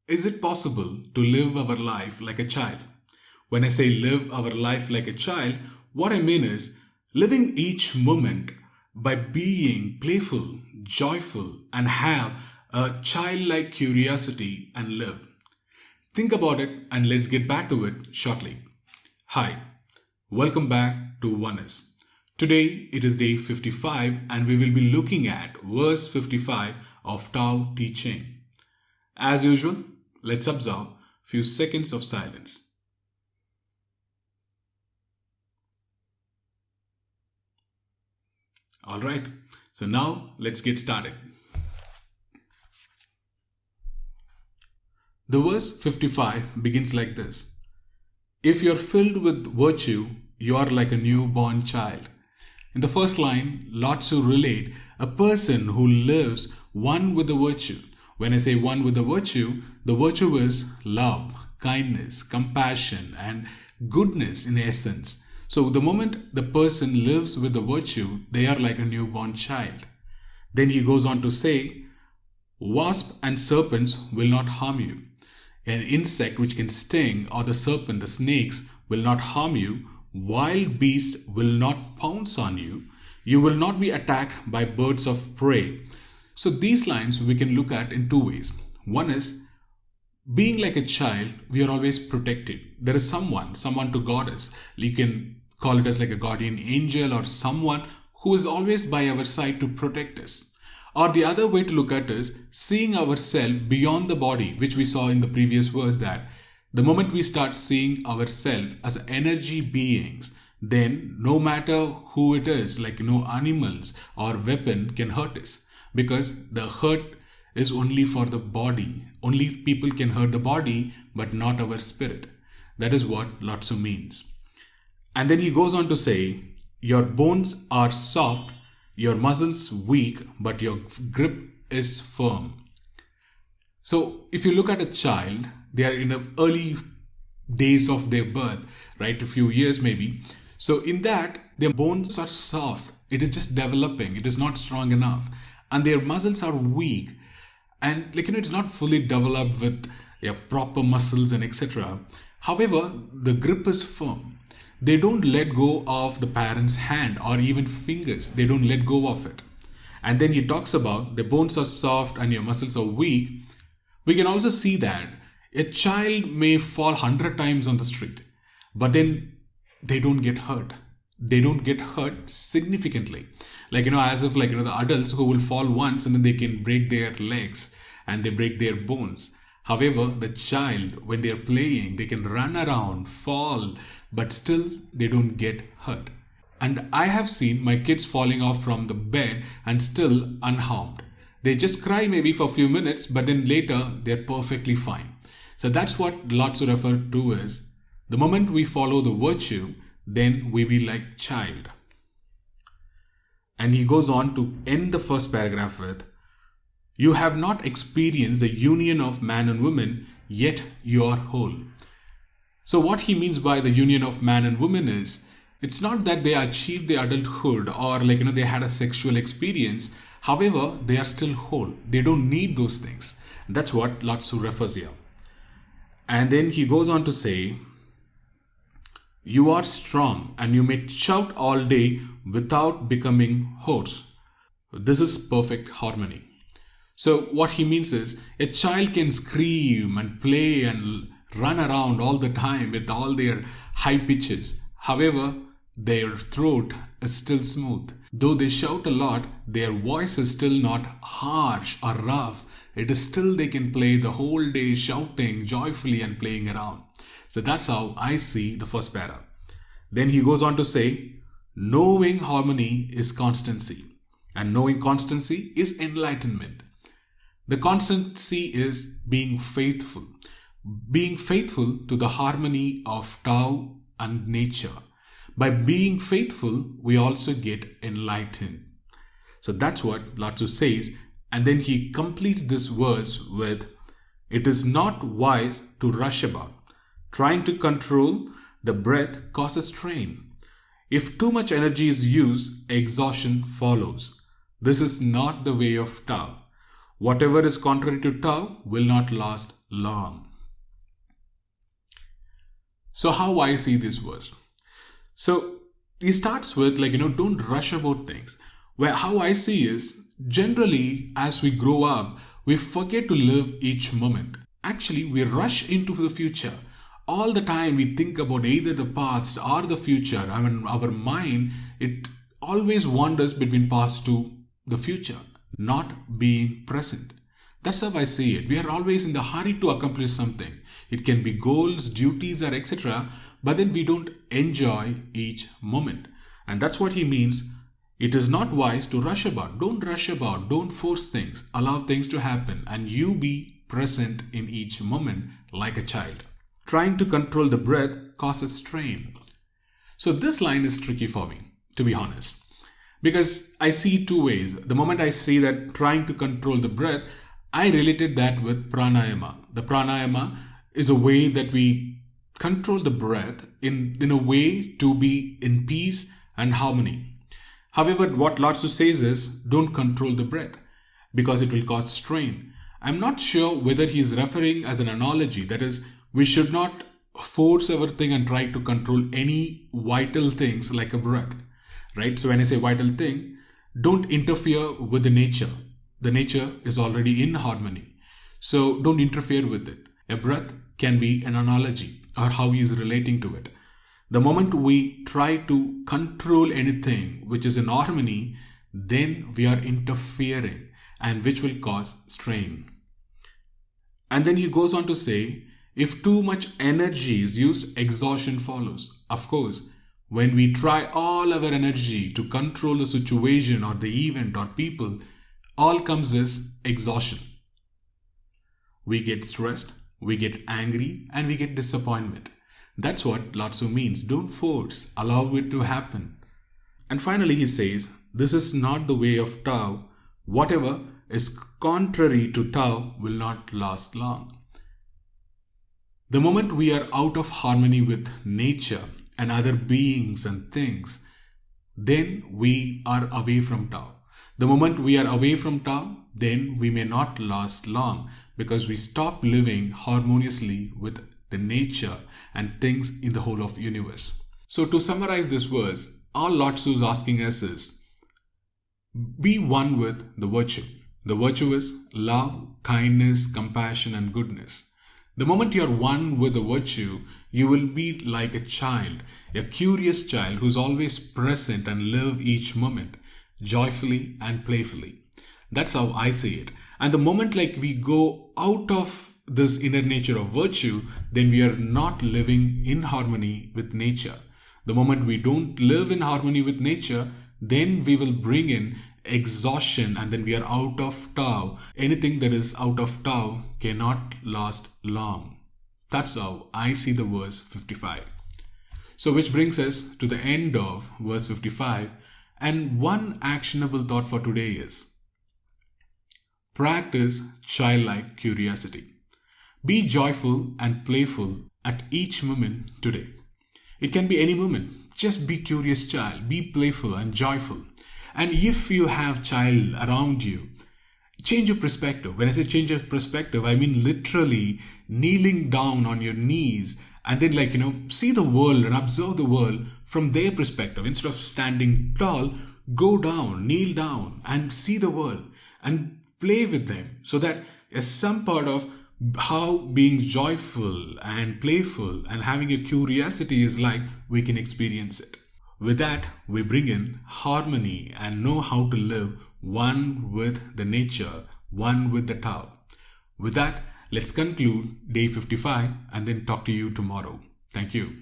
Is it possible to live our life like a child? When I say live our life like a child, what I mean is living each moment by being playful, joyful, and have a childlike curiosity and live. Think about it and let's get back to it shortly. Hi, welcome back to Oneness. Today it is day 55 and we will be looking at verse 55 of Tao Te Ching. As usual, let's observe few seconds of silence. Alright, so now let's get started. The verse 55 begins like this. If you're filled with virtue, you are like a newborn child. In the first line, Laotzu relate a person who lives one with the virtue. When I say one with the virtue is love, kindness, compassion, and goodness in essence. So the moment the person lives with the virtue, they are like a newborn child. Then he goes on to say, Wasps and serpents will not harm you. An insect which can sting or the serpent, the snakes will not harm you. Wild beasts will not pounce on you. You will not be attacked by birds of prey. So these lines we can look at in two ways. One is, being like a child, we are always protected. There is someone to guard us. You can call it as like a guardian angel or someone who is always by our side to protect us. Or the other way to look at it is seeing ourselves beyond the body, which we saw in the previous verse, that the moment we start seeing ourselves as energy beings, then no matter who it is, like no animals or weapon can hurt us, because the hurt is only for the body. Only people can hurt the body, but not our spirit. That is what Laotzu means. And then he goes on to say, your bones are soft, your muscles weak, but your grip is firm. So if you look at a child, they are in the early days of their birth, right? A few years maybe. So in that, their bones are soft. It is just developing. It is not strong enough. And their muscles are weak. And it's not fully developed with proper muscles and etc. However, the grip is firm. They don't let go of the parent's hand or even fingers. They don't let go of it. And then he talks about the bones are soft and your muscles are weak. We can also see that a child may fall 100 times on the street, but then they don't get hurt. They don't get hurt significantly. As if the adults who will fall once and then they can break their legs and they break their bones. However, the child, when they're playing, they can run around, fall, but still they don't get hurt. And I have seen my kids falling off from the bed and still unharmed. They just cry maybe for a few minutes, but then later they're perfectly fine. So that's what Laotzu referred to as the moment we follow the virtue, then we be like child. And he goes on to end the first paragraph with, you have not experienced the union of man and woman, yet you are whole. So what he means by the union of man and woman is, it's not that they achieved the adulthood or they had a sexual experience. However, they are still whole. They don't need those things. That's what Laotzu refers here. And then he goes on to say, you are strong and you may shout all day without becoming hoarse. This is perfect harmony. So what he means is, a child can scream and play and run around all the time with all their high pitches. However, their throat is still smooth. Though they shout a lot, their voice is still not harsh or rough. It is still they can play the whole day shouting joyfully and playing around. So that's how I see the first para. Then he goes on to say, knowing harmony is constancy, and knowing constancy is enlightenment. The constancy is being faithful to the harmony of Tao and nature. By being faithful, we also get enlightened. So that's what Laotzu says. And then he completes this verse with, it is not wise to rush about. Trying to control the breath causes strain. If too much energy is used, exhaustion follows. This is not the way of Tao. Whatever is contrary to Tao will not last long. So how I see this verse? So he starts with don't rush about things. Where how I see is generally as we grow up, we forget to live each moment. Actually, we rush into the future. All the time we think about either the past or the future. I mean, our mind, it always wanders between past to the future, not being present. That's how I see it. We are always in the hurry to accomplish something. It can be goals, duties, or etc. But then we don't enjoy each moment. And that's what he means. It is not wise to rush about. Don't rush about. Don't force things. Allow things to happen. And you be present in each moment like a child. Trying to control the breath causes strain. So this line is tricky for me, to be honest. Because I see two ways. The moment I see that trying to control the breath, I related that with pranayama. The pranayama is a way that we control the breath in a way to be in peace and harmony. However, what Laotzu says is, don't control the breath because it will cause strain. I'm not sure whether he is referring as an analogy. That is, we should not force everything and try to control any vital things like a breath. Right? So when I say vital thing, don't interfere with the nature. The nature is already in harmony. So don't interfere with it. A breath can be an analogy or how he is relating to it. The moment we try to control anything which is in harmony, then we are interfering and which will cause strain. And then he goes on to say, if too much energy is used, exhaustion follows. Of course, when we try all our energy to control the situation or the event or people, all comes as exhaustion. We get stressed, we get angry, and we get disappointment. That's what Laotzu means. Don't force, allow it to happen. And finally he says, this is not the way of Tao. Whatever is contrary to Tao will not last long. The moment we are out of harmony with nature and other beings and things, then we are away from Tao. The moment we are away from Tao, then we may not last long because we stop living harmoniously with the nature and things in the whole of the universe. So to summarize this verse, all Laotzu is asking us is, be one with the virtue. The virtue is love, kindness, compassion, and goodness. The moment you are one with the virtue, you will be like a child, a curious child who is always present and live each moment joyfully and playfully. That's how I see it. And the moment we go out of this inner nature of virtue, then we are not living in harmony with nature. The moment we don't live in harmony with nature, then we will bring in exhaustion and then we are out of Tao. Anything that is out of Tao cannot last long. That's how I see the verse 55. So which brings us to the end of verse 55, and one actionable thought for today is, practice childlike curiosity. Be joyful and playful at each moment today. It can be any moment. Just be curious child, be playful and joyful. And if you have child around you, change your perspective. When I say change your perspective, I mean literally kneeling down on your knees and then see the world and observe the world from their perspective. Instead of standing tall, go down, kneel down and see the world and play with them, so that as some part of how being joyful and playful and having a curiosity is like, we can experience it. With that, we bring in harmony and know how to live one with the nature, one with the Tao. With that, let's conclude day 55 and then talk to you tomorrow. Thank you.